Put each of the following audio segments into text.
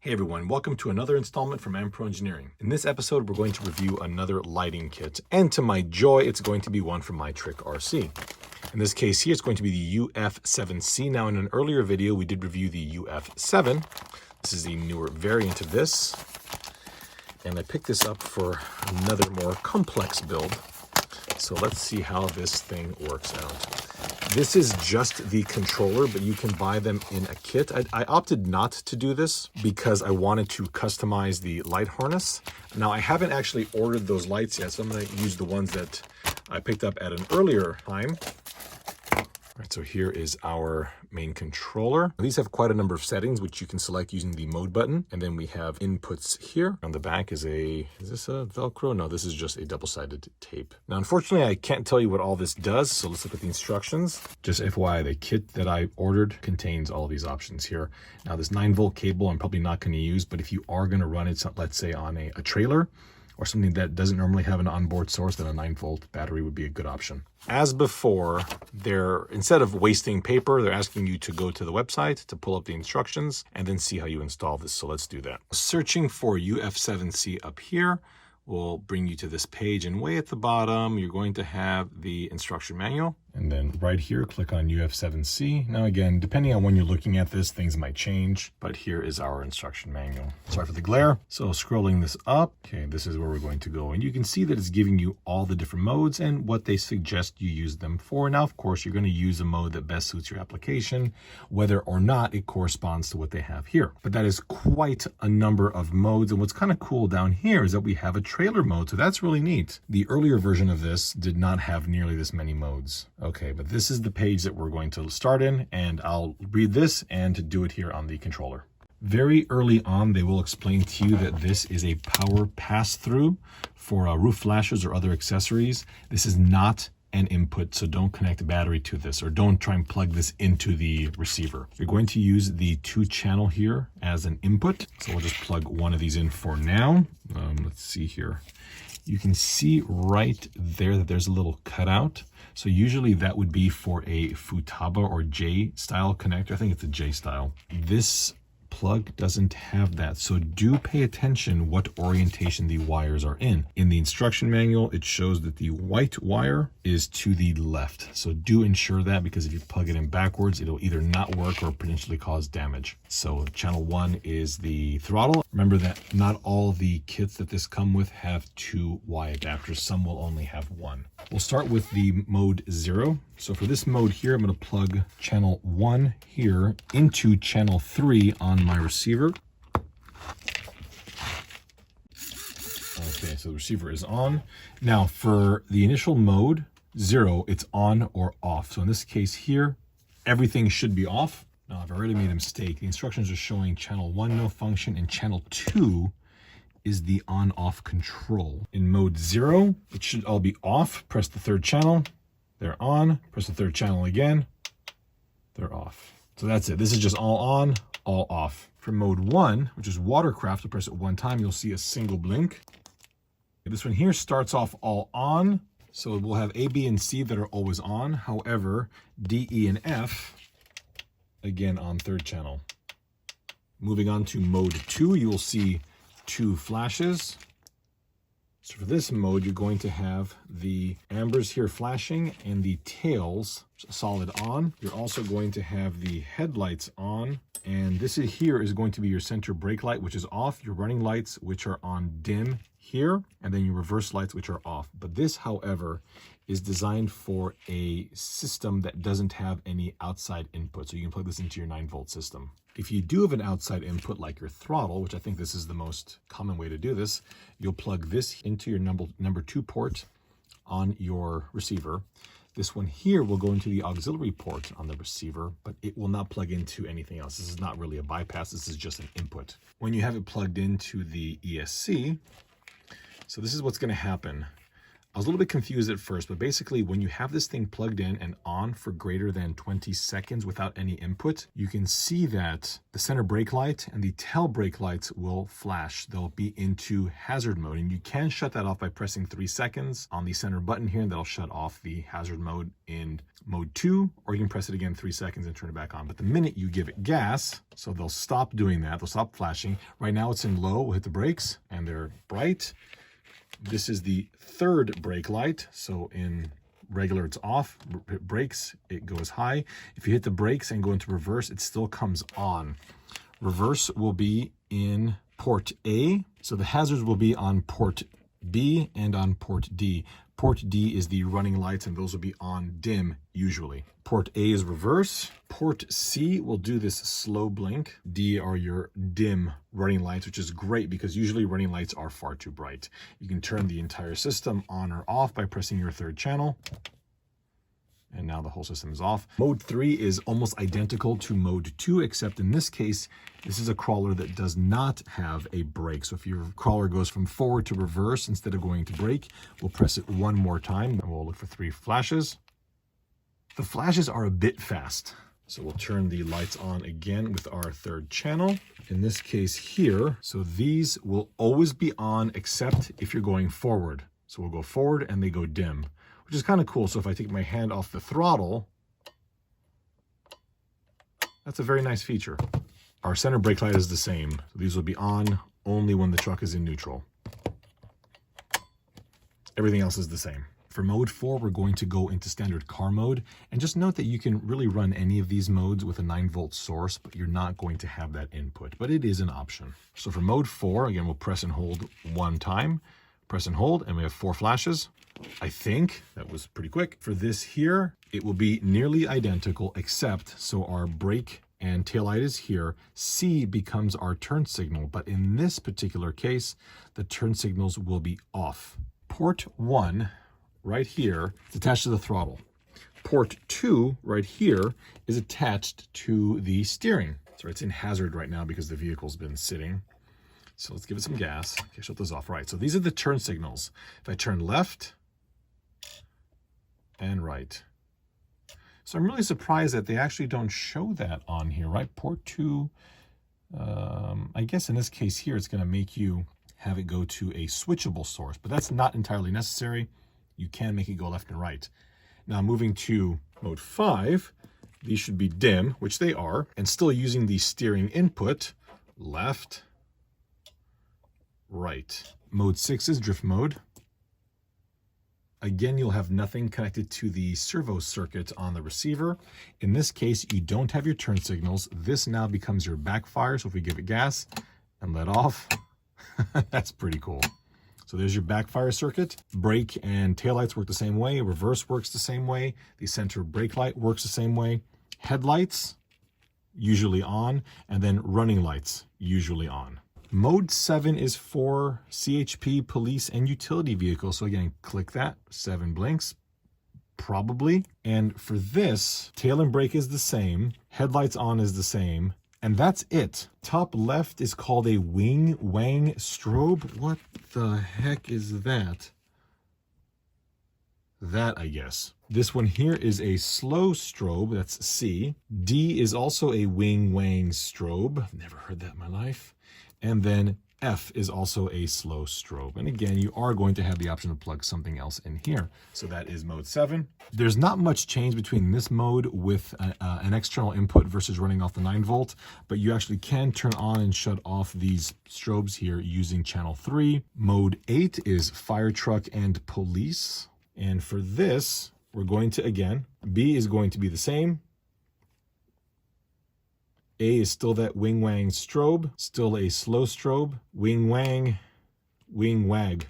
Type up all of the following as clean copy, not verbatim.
Hey everyone, welcome to another installment from Ampro Engineering. In this episode, we're going to review another lighting kit, and to my joy, it's going to be one from my Trick RC. In this case here, it's going to be the UF7C. Now, in an earlier video, we did review the UF7. This is the newer variant of this, and I picked this up for another more complex build. So let's see how this thing works out. This is just the controller, but you can buy them in a kit. I opted not to do this because I wanted to customize the light harness. Now, I haven't actually ordered those lights yet, so I'm going to use the ones that I picked up at an earlier time. All right, so here is our main controller. These have quite a number of settings, which you can select using the mode button. And then we have inputs here. On the back is this a Velcro? No, this is just a double-sided tape. Now, unfortunately, I can't tell you what all this does. So let's look at the instructions. Just FYI, the kit that I ordered contains all these options here. Now, this 9-volt cable, I'm probably not going to use, but if you are going to run it, let's say on a trailer, or something that doesn't normally have an onboard source, then a 9-volt battery would be a good option. As before, instead of wasting paper, they're asking you to go to the website to pull up the instructions and then see how you install this. So let's do that. Searching for UF7C up here will bring you to this page, and way at the bottom, you're going to have the instruction manual. And then right here, click on UF7C. Now again, depending on when you're looking at this, things might change, but here is our instruction manual. Sorry for the glare. So scrolling this up, okay, this is where we're going to go. And you can see that it's giving you all the different modes and what they suggest you use them for. Now, of course, you're going to use a mode that best suits your application, whether or not it corresponds to what they have here. But that is quite a number of modes. And what's kind of cool down here is that we have a trailer mode. So that's really neat. The earlier version of this did not have nearly this many modes. Okay, but this is the page that we're going to start in, and I'll read this and do it here on the controller. Very early on, they will explain to you that this is a power pass-through for roof flashes or other accessories. This is not an input, so don't connect a battery to this, or don't try and plug this into the receiver. You're going to use the 2-channel here as an input, so we'll just plug one of these in for now. Let's see here. You can see right there that there's a little cutout. So usually that would be for a Futaba or J style connector. I think it's a J style. This plug doesn't have that. So do pay attention what orientation the wires are in. In the instruction manual, it shows that the white wire is to the left. So do ensure that, because if you plug it in backwards, it'll either not work or potentially cause damage. So channel 1 is the throttle. Remember that not all the kits that this come with have 2 Y adapters. Some will only have 1. We'll start with the mode 0. So for this mode here, I'm going to plug channel 1 here into channel 3 on my receiver. Okay, so the receiver is on. Now for the initial mode 0, it's on or off. So in this case here, everything should be off. Now I've already made a mistake. The instructions are showing channel 1 no function, and channel 2 is the on-off control. In mode 0, it should all be off. Press the 3rd channel, they're on. Press the 3rd channel again, they're off. So that's it. This is just all on, all off. For mode 1, which is watercraft, I'll press it one time, you'll see a single blink. This one here starts off all on. So we'll have A, B, and C that are always on. However, D, E, and F, again on 3rd channel. Moving on to mode 2, you will see 2 flashes. So for this mode, you're going to have the ambers here flashing and the tails solid on. You're also going to have the headlights on, and this here is going to be your center brake light, which is off, your running lights, which are on dim here, and then your reverse lights, which are off. But this, however, is designed for a system that doesn't have any outside input, so you can plug this into your 9-volt system. If you do have an outside input like your throttle, which I think this is the most common way to do this, you'll plug this into your number 2 port on your receiver. This one here will go into the auxiliary port on the receiver, but it will not plug into anything else. This is not really a bypass, this is just an input. When you have it plugged into the ESC, so this is what's going to happen. I was a little bit confused at first, but basically when you have this thing plugged in and on for greater than 20 seconds without any input, you can see that the center brake light and the tail brake lights will flash. They'll be into hazard mode, and you can shut that off by pressing 3 seconds on the center button here, and that'll shut off the hazard mode in mode 2, or you can press it again 3 seconds and turn it back on. But the minute you give it gas, so they'll stop doing that, they'll stop flashing. Right now it's in low, we'll hit the brakes and they're bright. This is the third brake light. So in regular, it's off. Hit brakes, it goes high. If you hit the brakes and go into reverse, it still comes on. Reverse will be in port A. So the hazards will be on port B and on port D. Port D is the running lights, and those will be on dim usually. Port A is reverse. Port C will do this slow blink. D are your dim running lights, which is great because usually running lights are far too bright. You can turn the entire system on or off by pressing your third channel. And now the whole system is off. Mode 3 is almost identical to mode 2, except in this case, this is a crawler that does not have a brake. So if your crawler goes from forward to reverse instead of going to brake, we'll press it one more time and we'll look for 3 flashes. The flashes are a bit fast. So we'll turn the lights on again with our third channel. In this case here, so these will always be on except if you're going forward. So we'll go forward and they go dim, which is kind of cool. So if I take my hand off the throttle, that's a very nice feature. Our center brake light is the same. So these will be on only when the truck is in neutral. Everything else is the same. For mode 4, we're going to go into standard car mode. And just note that you can really run any of these modes with a 9-volt source, but you're not going to have that input, but it is an option. So for mode 4, again, we'll press and hold one time, press and hold, and we have 4 flashes. I think that was pretty quick. For this here, it will be nearly identical, except so our brake and taillight is here. C becomes our turn signal, but in this particular case, the turn signals will be off. Port 1 right here is attached to the throttle. Port 2 right here is attached to the steering. So it's in hazard right now because the vehicle's been sitting. So let's give it some gas. Okay, shut those off. Right, so these are the turn signals. If I turn left and right. So I'm really surprised that they actually don't show that on here, right? Port 2, I guess in this case here, it's gonna make you have it go to a switchable source, but that's not entirely necessary. You can make it go left and right. Now moving to mode 5, these should be dim, which they are, and still using the steering input, left, right. Mode 6 is drift mode. Again, you'll have nothing connected to the servo circuit on the receiver. In this case, you don't have your turn signals. This now becomes your backfire. So if we give it gas and let off, that's pretty cool. So there's your backfire circuit. Brake and taillights work the same way. Reverse works the same way. The center brake light works the same way. Headlights, usually on, and then running lights, usually on. Mode 7 is for CHP, police, and utility vehicles. So again, click that, 7 blinks, probably. And for this, tail and brake is the same, headlights on is the same, and that's it. Top left is called a Wig Wag Strobe. What the heck is that? That, I guess. This one here is a slow strobe, that's C. D is also a Wig Wag Strobe. I've never heard that in my life. And then F is also a slow strobe. And again, you are going to have the option to plug something else in here. So that is mode 7. There's not much change between this mode with an external input versus running off the 9-volt, but you actually can turn on and shut off these strobes here using channel 3. Mode 8 is fire truck and police. And for this, we're going to, again, B is going to be the same. A is still that Wig Wag strobe, still a slow strobe. Wig Wag, Wig Wag,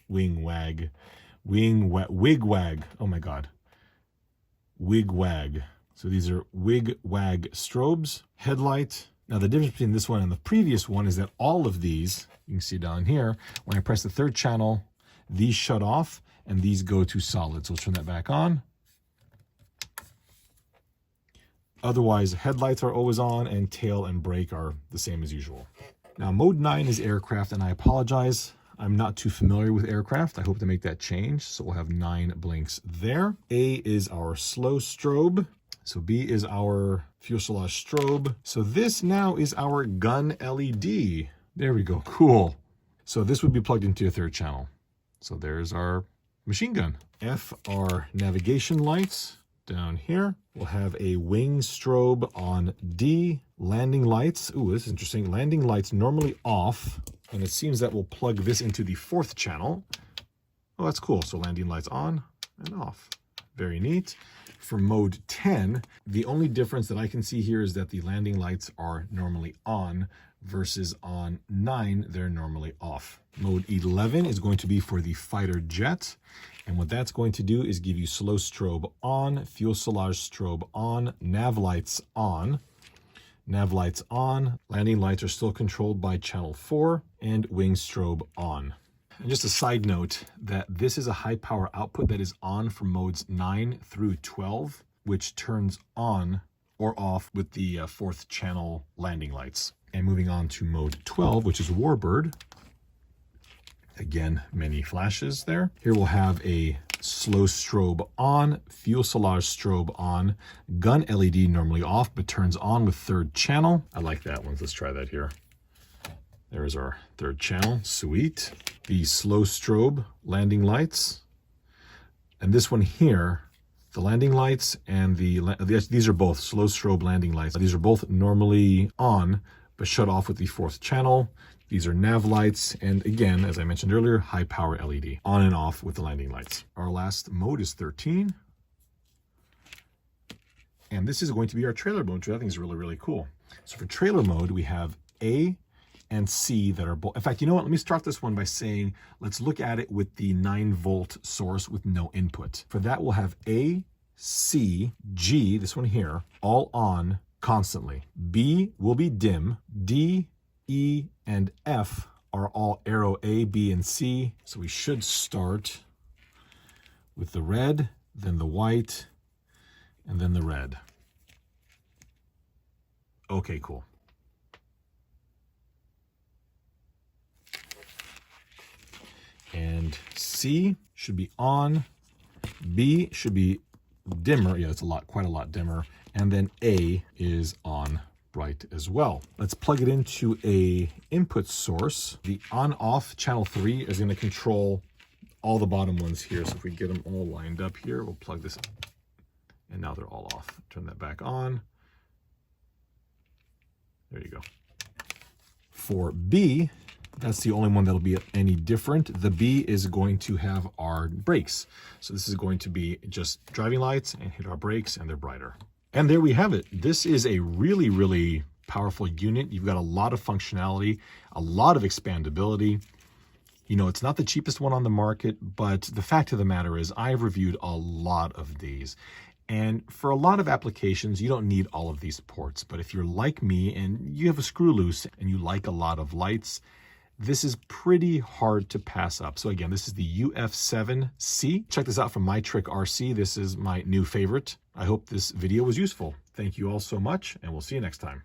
Wig Wag, Wig Wag. Oh my God. Wig Wag. So these are Wig Wag strobes. Headlight. Now the difference between this one and the previous one is that all of these, you can see down here, when I press the third channel, these shut off and these go to solid. So let's turn that back on. Otherwise, headlights are always on and tail and brake are the same as usual. Now, mode 9 is aircraft, and I apologize. I'm not too familiar with aircraft. I hope to make that change. So we'll have 9 blinks there. A is our slow strobe. So B is our fuselage strobe. So this now is our gun LED. There we go, cool. So this would be plugged into your 3rd channel. So there's our machine gun. F are navigation lights down here. We'll have a wing strobe on D. Landing lights. Ooh, this is interesting. Landing lights normally off, and it seems that we'll plug this into the 4th channel. Oh, that's cool. So landing lights on and off. Very neat. For mode 10, the only difference that I can see here is that the landing lights are normally on versus on 9, they're normally off. Mode 11 is going to be for the fighter jet. And what that's going to do is give you slow strobe on, fuselage strobe on, nav lights on. Nav lights on, landing lights are still controlled by channel 4, and wing strobe on. And just a side note that this is a high power output that is on for modes 9 through 12, which turns on or off with the 4th channel landing lights. And moving on to mode 12, which is Warbird. Again, many flashes there. Here we'll have a slow strobe on, fuselage strobe on, gun LED normally off, but turns on with 3rd channel. I like that one. Let's try that here. There's our 3rd channel. Sweet. The slow strobe landing lights. And this one here, the landing lights and these are both slow strobe landing lights. These are both normally on, but shut off with the 4th channel. These are nav lights, and again, as I mentioned earlier, high power LED, on and off with the landing lights. Our last mode is 13. And this is going to be our trailer mode, which I think is really, really cool. So for trailer mode, we have A and C that are both. In fact, you know what? Let me start this one by saying, let's look at it with the 9-volt source with no input. For that, we'll have A, C, G, this one here, all on constantly. B will be dim. D, E, and F are all arrow A, B, and C. So we should start with the red, then the white, and then the red. Okay, cool. And C should be on. B should be dimmer. Yeah, it's quite a lot dimmer. And then A is on bright as well. Let's plug it into a input source. The on-off channel 3 is going to control all the bottom ones here. So if we get them all lined up here, we'll plug this in. And now they're all off. Turn that back on. There you go. For B, that's the only one that'll be any different. The B is going to have our brakes. So this is going to be just driving lights and hit our brakes, and they're brighter. And there we have it. This is a really, really powerful unit. You've got a lot of functionality, a lot of expandability. You know, it's not the cheapest one on the market, but the fact of the matter is I've reviewed a lot of these. And for a lot of applications, you don't need all of these ports. But if you're like me and you have a screw loose and you like a lot of lights, this is pretty hard to pass up. So again, this is the UF7C. Check this out from My Trick RC. This is my new favorite. I hope this video was useful. Thank you all so much, and we'll see you next time.